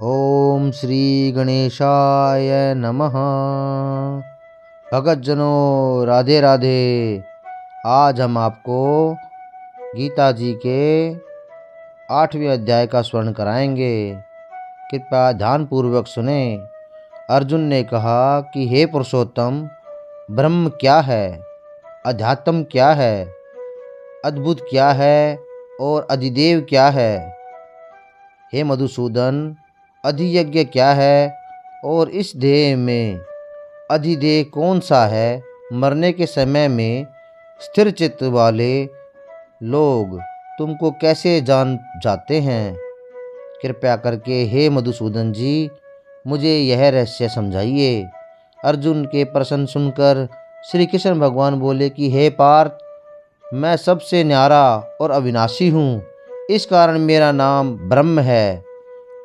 ओम श्री गणेशाय नमः। भगतजनों राधे राधे। आज हम आपको गीता जी के 8वें अध्याय का स्मरण कराएंगे। कृपया ध्यानपूर्वक सुने। अर्जुन ने कहा कि हे पुरुषोत्तम, ब्रह्म क्या है, अध्यात्म क्या है, अद्भुत क्या है और अधिदेव क्या है। हे मधुसूदन, अधियज्ञ क्या है और इस देह में अधिदेह कौन सा है। मरने के समय में स्थिर चित्त वाले लोग तुमको कैसे जान जाते हैं। कृपया करके हे मधुसूदन जी, मुझे यह रहस्य समझाइए। अर्जुन के प्रश्न सुनकर श्री कृष्ण भगवान बोले कि हे पार्थ, मैं सबसे न्यारा और अविनाशी हूँ। इस कारण मेरा नाम ब्रह्म है।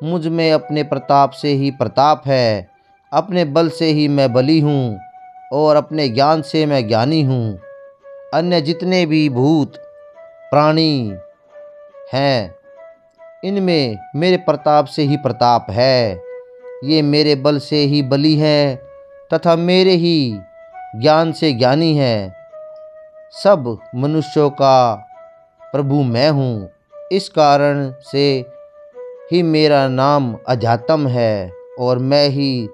मुझ में अपने प्रताप से ही प्रताप है, अपने बल से ही मैं बली हूँ और अपने ज्ञान से मैं ज्ञानी हूँ। अन्य जितने भी भूत प्राणी हैं, इनमें मेरे प्रताप से ही प्रताप है। ये मेरे बल से ही बली हैं तथा मेरे ही ज्ञान से ज्ञानी हैं। सब मनुष्यों का प्रभु मैं हूँ। इस कारण से ही मेरा नाम अध्यात्म है और मैं ही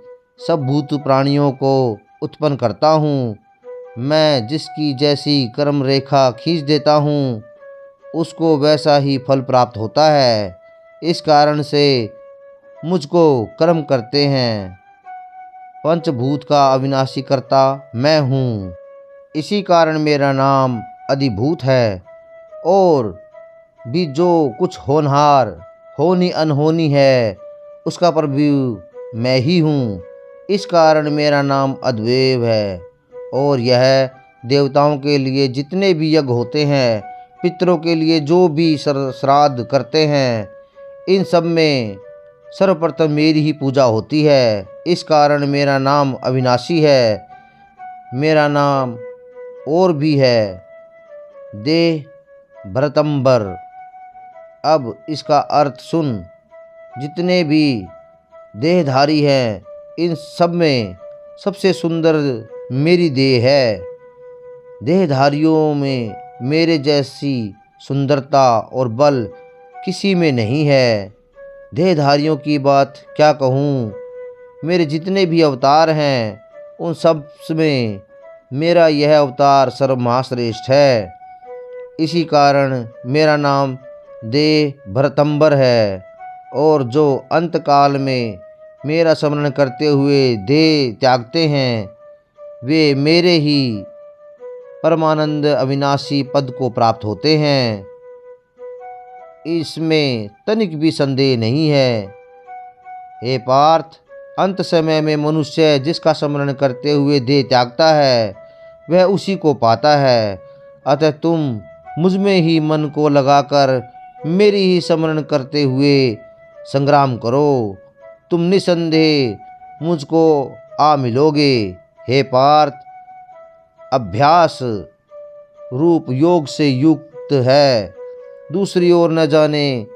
सब भूत प्राणियों को उत्पन्न करता हूँ। मैं जिसकी जैसी कर्म रेखा खींच देता हूँ, उसको वैसा ही फल प्राप्त होता है। इस कारण से मुझको कर्म करते हैं। पंचभूत का अविनाशी करता मैं हूँ। इसी कारण मेरा नाम अधिभूत है। और भी जो कुछ होनहार होनी अनहोनी है, उसका प्रभु मैं ही हूँ। इस कारण मेरा नाम अद्वैव है। और यह देवताओं के लिए जितने भी यज्ञ होते हैं, पितरों के लिए जो भी श्राद्ध करते हैं, इन सब में सर्वप्रथम मेरी ही पूजा होती है। इस कारण मेरा नाम अविनाशी है। मेरा नाम और भी है, देह भरतंबर। अब इसका अर्थ सुन। जितने भी देहधारी हैं, इन सब में सबसे सुंदर मेरी देह है। देहधारियों में मेरे जैसी सुंदरता और बल किसी में नहीं है। देहधारियों की बात क्या कहूँ। मेरे जितने भी अवतार हैं, उन सब में मेरा यह अवतार सर्वमहाश्रेष्ठ है। इसी कारण मेरा नाम देह भरतंबर है। और जो अंतकाल में मेरा स्मरण करते हुए देह त्यागते हैं, वे मेरे ही परमानंद अविनाशी पद को प्राप्त होते हैं। इसमें तनिक भी संदेह नहीं है। हे पार्थ, अंत समय में मनुष्य जिसका स्मरण करते हुए देह त्यागता है, वह उसी को पाता है। अतः तुम मुझ में ही मन को लगाकर मेरी ही स्मरण करते हुए संग्राम करो। तुम निसंदेह मुझको आ मिलोगे। हे पार्थ, अभ्यास रूप योग से युक्त है। दूसरी ओर न जाने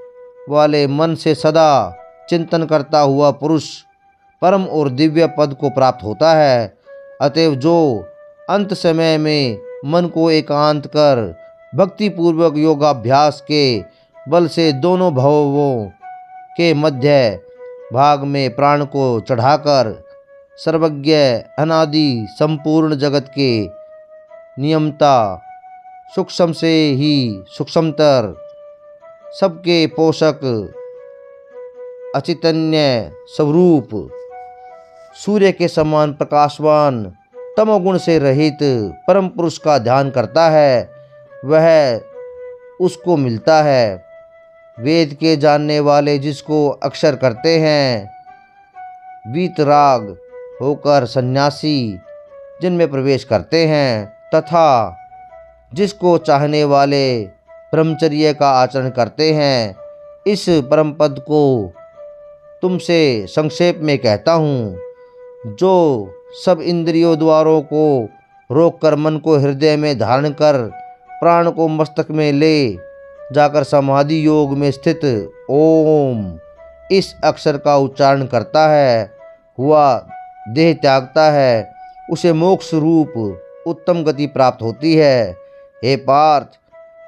वाले मन से सदा चिंतन करता हुआ पुरुष परम और दिव्य पद को प्राप्त होता है। अतएव जो अंत समय में मन को एकांत कर भक्ति पूर्वक योगाभ्यास के बल से दोनों भवों के मध्य भाग में प्राण को चढ़ाकर सर्वज्ञ अनादि संपूर्ण जगत के नियमता सूक्ष्म से ही सूक्ष्मतर सबके पोषक अचैतन्य स्वरूप सूर्य के समान प्रकाशवान तमोगुण से रहित परम पुरुष का ध्यान करता है, वह उसको मिलता है। वेद के जानने वाले जिसको अक्षर करते हैं, वीतराग होकर सन्यासी जिनमें प्रवेश करते हैं, तथा जिसको चाहने वाले ब्रह्मचर्य का आचरण करते हैं। इस परम पद को तुमसे संक्षेप में कहता हूँ। जो सब इंद्रियों द्वारों को रोककर मन को हृदय में धारण कर प्राण को मस्तक में ले जाकर समाधि योग में स्थित ओम इस अक्षर का उच्चारण करता है, हुआ देह त्यागता है, उसे मोक्ष रूप उत्तम गति प्राप्त होती है। हे पार्थ,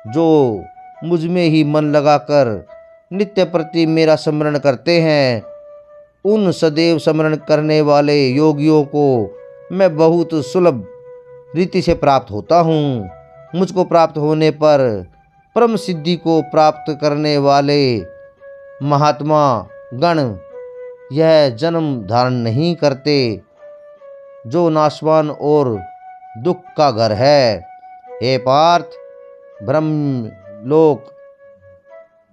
जो मुझ में ही मन लगाकर नित्य प्रति मेरा स्मरण करते हैं, उन सदैव स्मरण करने वाले योगियों को मैं बहुत सुलभ रीति से प्राप्त होता हूँ। मुझको प्राप्त होने पर परम सिद्धि को प्राप्त करने वाले महात्मा गण यह जन्म धारण नहीं करते, जो नाशवान और दुख का घर है। हे पार्थ, ब्रह्मलोक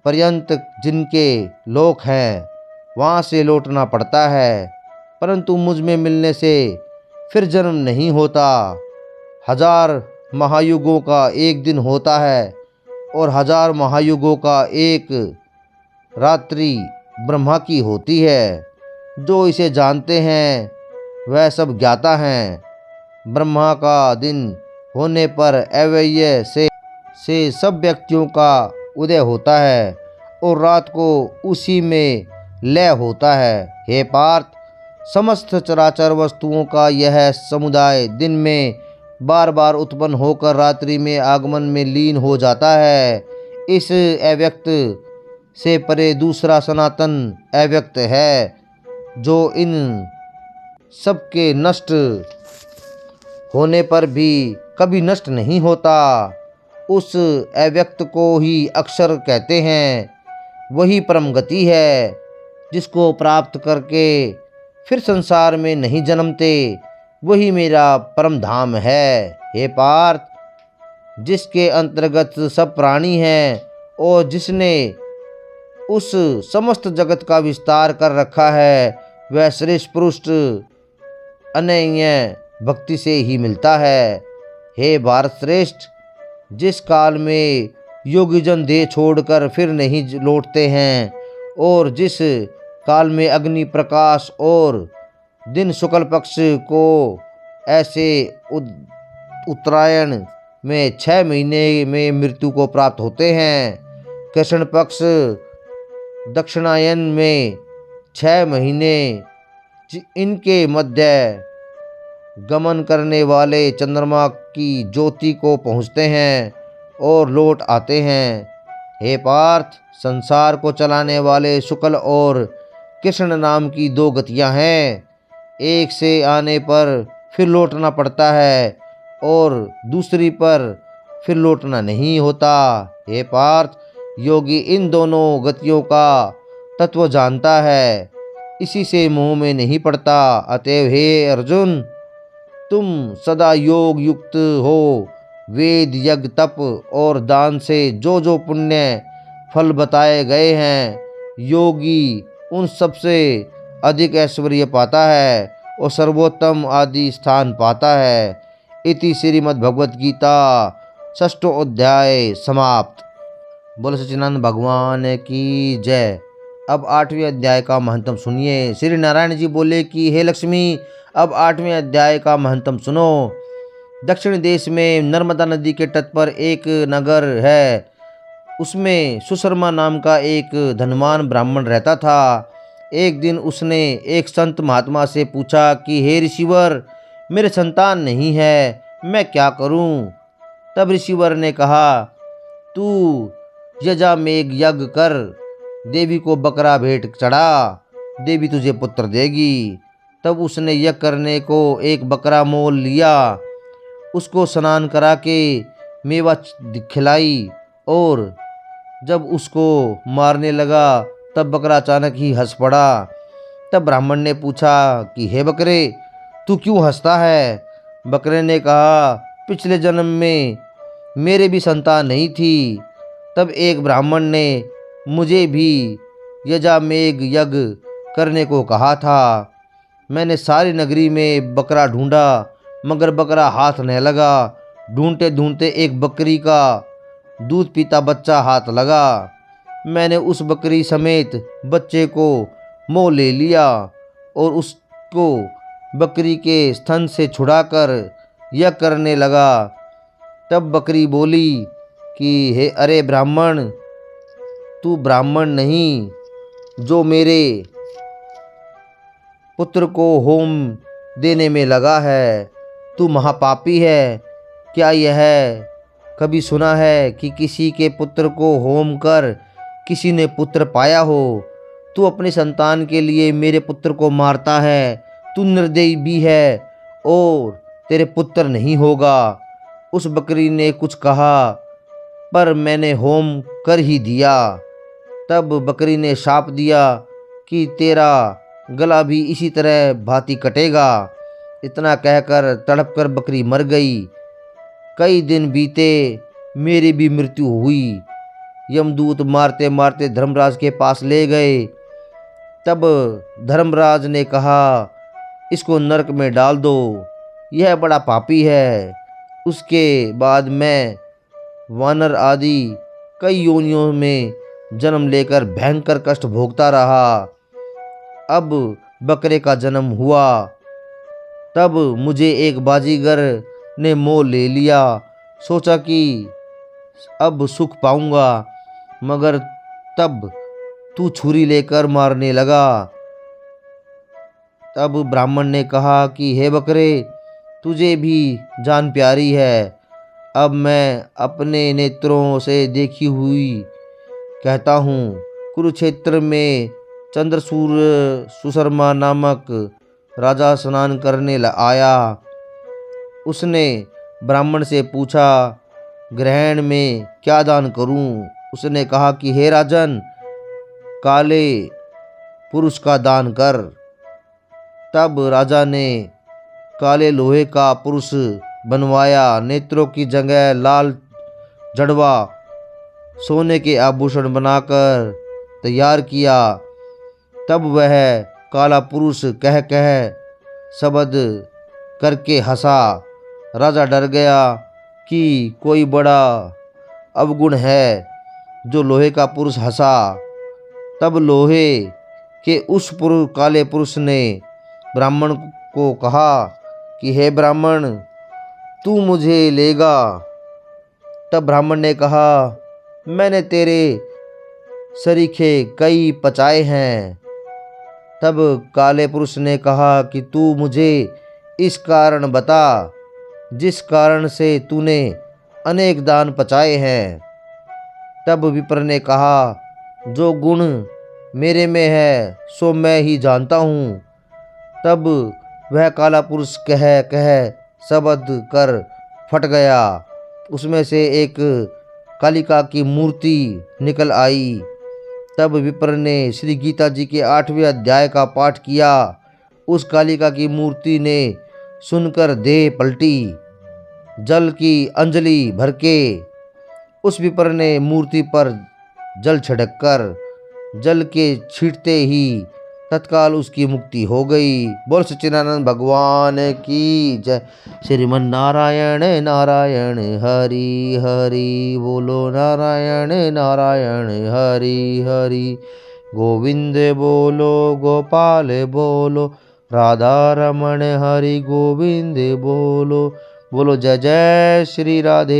पर्यंत जिनके लोक हैं, वहाँ से लौटना पड़ता है, परंतु मुझ में मिलने से फिर जन्म नहीं होता। 1000 महायुगों का एक दिन होता है और 1000 महायुगों का एक रात्रि ब्रह्मा की होती है। जो इसे जानते हैं वह सब ज्ञाता हैं। ब्रह्मा का दिन होने पर अव्यय से सब व्यक्तियों का उदय होता है और रात को उसी में लय होता है। हे पार्थ, समस्त चराचर वस्तुओं का यह समुदाय दिन में बार बार उत्पन्न होकर रात्रि में आगमन में लीन हो जाता है। इस अव्यक्त से परे दूसरा सनातन अव्यक्त है, जो इन सबके नष्ट होने पर भी कभी नष्ट नहीं होता। उस अव्यक्त को ही अक्षर कहते हैं। वही परम गति है, जिसको प्राप्त करके फिर संसार में नहीं जन्मते। वही मेरा परम धाम है। हे पार्थ, जिसके अंतर्गत सब प्राणी हैं और जिसने उस समस्त जगत का विस्तार कर रखा है, वह श्रेष्ठ पुरुष अनन्य भक्ति से ही मिलता है। हे भारत श्रेष्ठ, जिस काल में योगीजन देह छोड़कर फिर नहीं लौटते हैं और जिस काल में अग्नि प्रकाश और दिन शुक्ल पक्ष को ऐसे उत्तरायण में 6 महीने में मृत्यु को प्राप्त होते हैं, कृष्ण पक्ष दक्षिणायन में 6 महीने इनके मध्य गमन करने वाले चंद्रमा की ज्योति को पहुँचते हैं और लौट आते हैं। हे पार्थ, संसार को चलाने वाले शुक्ल और कृष्ण नाम की 2 गतियाँ हैं। एक से आने पर फिर लौटना पड़ता है और दूसरी पर फिर लौटना नहीं होता। हे पार्थ, योगी इन दोनों गतियों का तत्व जानता है, इसी से मोह में नहीं पड़ता। अतएव हे अर्जुन, तुम सदा योग युक्त हो। वेद, यज्ञ, तप और दान से जो जो पुण्य फल बताए गए हैं, योगी उन सबसे अधिक ऐश्वर्य पाता है और सर्वोत्तम आदि स्थान पाता है। इति श्रीमद्भगवद गीता 6वां अध्याय समाप्त। बोलो सच्चिदानंद भगवान की जय। अब 8वें अध्याय का महत्तम सुनिए। श्री नारायण जी बोले कि हे लक्ष्मी, अब 8वें अध्याय का महत्तम सुनो। दक्षिण देश में नर्मदा नदी के तट पर एक नगर है। उसमें सुशर्मा नाम का एक धनवान ब्राह्मण रहता था। एक दिन उसने एक संत महात्मा से पूछा कि हे ऋषिवर, मेरे संतान नहीं है, मैं क्या करूं? तब ऋषिवर ने कहा, तू यजामेघ यज्ञ कर, देवी को बकरा भेंट चढ़ा, देवी तुझे पुत्र देगी। तब उसने यज्ञ करने को एक बकरा मोल लिया, उसको स्नान करा के मेवा खिलाई और जब उसको मारने लगा तब बकरा अचानक ही हंस पड़ा। तब ब्राह्मण ने पूछा कि हे बकरे, तू क्यों हंसता है? बकरे ने कहा, पिछले जन्म में मेरे भी संतान नहीं थी। तब एक ब्राह्मण ने मुझे भी यजामेघ यज्ञ करने को कहा था। मैंने सारी नगरी में बकरा ढूंढा, मगर बकरा हाथ न लगा। ढूंढते ढूंढते एक बकरी का दूध पीता बच्चा हाथ लगा। मैंने उस बकरी समेत बच्चे को मोह ले लिया और उसको बकरी के स्तन से छुड़ाकर यह करने लगा। तब बकरी बोली कि हे अरे ब्राह्मण, तू ब्राह्मण नहीं, जो मेरे पुत्र को होम देने में लगा है, तू महापापी है। क्या यह कभी सुना है कि किसी के पुत्र को होम कर किसी ने पुत्र पाया हो? तू अपने संतान के लिए मेरे पुत्र को मारता है। तू निर्दयी भी है और तेरे पुत्र नहीं होगा। उस बकरी ने कुछ कहा, पर मैंने होम कर ही दिया। तब बकरी ने शाप दिया कि तेरा गला भी इसी तरह भांति कटेगा। इतना कहकर तड़प कर बकरी मर गई। कई दिन बीते, मेरी भी मृत्यु हुई। यमदूत मारते मारते धर्मराज के पास ले गए। तब धर्मराज ने कहा, इसको नरक में डाल दो, यह बड़ा पापी है। उसके बाद मैं वानर आदि कई योनियों में जन्म लेकर भयंकर कष्ट भोगता रहा। अब बकरे का जन्म हुआ, तब मुझे एक बाजीगर ने मोह ले लिया। सोचा कि अब सुख पाऊंगा, मगर तब तू छुरी लेकर मारने लगा। तब ब्राह्मण ने कहा कि हे बकरे, तुझे भी जान प्यारी है। अब मैं अपने नेत्रों से देखी हुई कहता हूँ, कुरुक्षेत्र में चंद्रसूर सुशर्मा नामक राजा स्नान करने आया। उसने ब्राह्मण से पूछा, ग्रहण में क्या दान करूं? उसने कहा कि हे राजन, काले पुरुष का दान कर। तब राजा ने काले लोहे का पुरुष बनवाया। नेत्रों की जगह लाल जड़वा सोने के आभूषण बनाकर तैयार किया। तब वह काला पुरुष कह कह शब्द करके हंसा। राजा डर गया कि कोई बड़ा अवगुण है जो लोहे का पुरुष हंसा। तब लोहे के उस काले पुरुष ने ब्राह्मण को कहा कि हे ब्राह्मण, तू मुझे लेगा? तब ब्राह्मण ने कहा, मैंने तेरे सरीखे कई पचाए हैं। तब काले पुरुष ने कहा कि तू मुझे इस कारण बता जिस कारण से तूने अनेक दान पचाए हैं। तब विप्र ने कहा, जो गुण मेरे में है सो मैं ही जानता हूँ। तब वह काला पुरुष कह कह शब्द कर फट गया। उसमें से एक कालिका की मूर्ति निकल आई। तब विप्र ने श्री गीता जी के 8वें अध्याय का पाठ किया। उस कालिका की मूर्ति ने सुनकर देह पलटी। जल की अंजलि भर के उस विप्र ने मूर्ति पर जल छिड़ककर जल के छींटते ही तत्काल उसकी मुक्ति हो गई। बोल सच्चिदानंद भगवान की जय। श्रीमन नारायण नारायण हरि हरि बोलो, नारायण नारायण हरि हरि। गोविंद बोलो, गोपाल बोलो, राधा रमण हरि गोविंद बोलो। बोलो जय जय श्री राधे।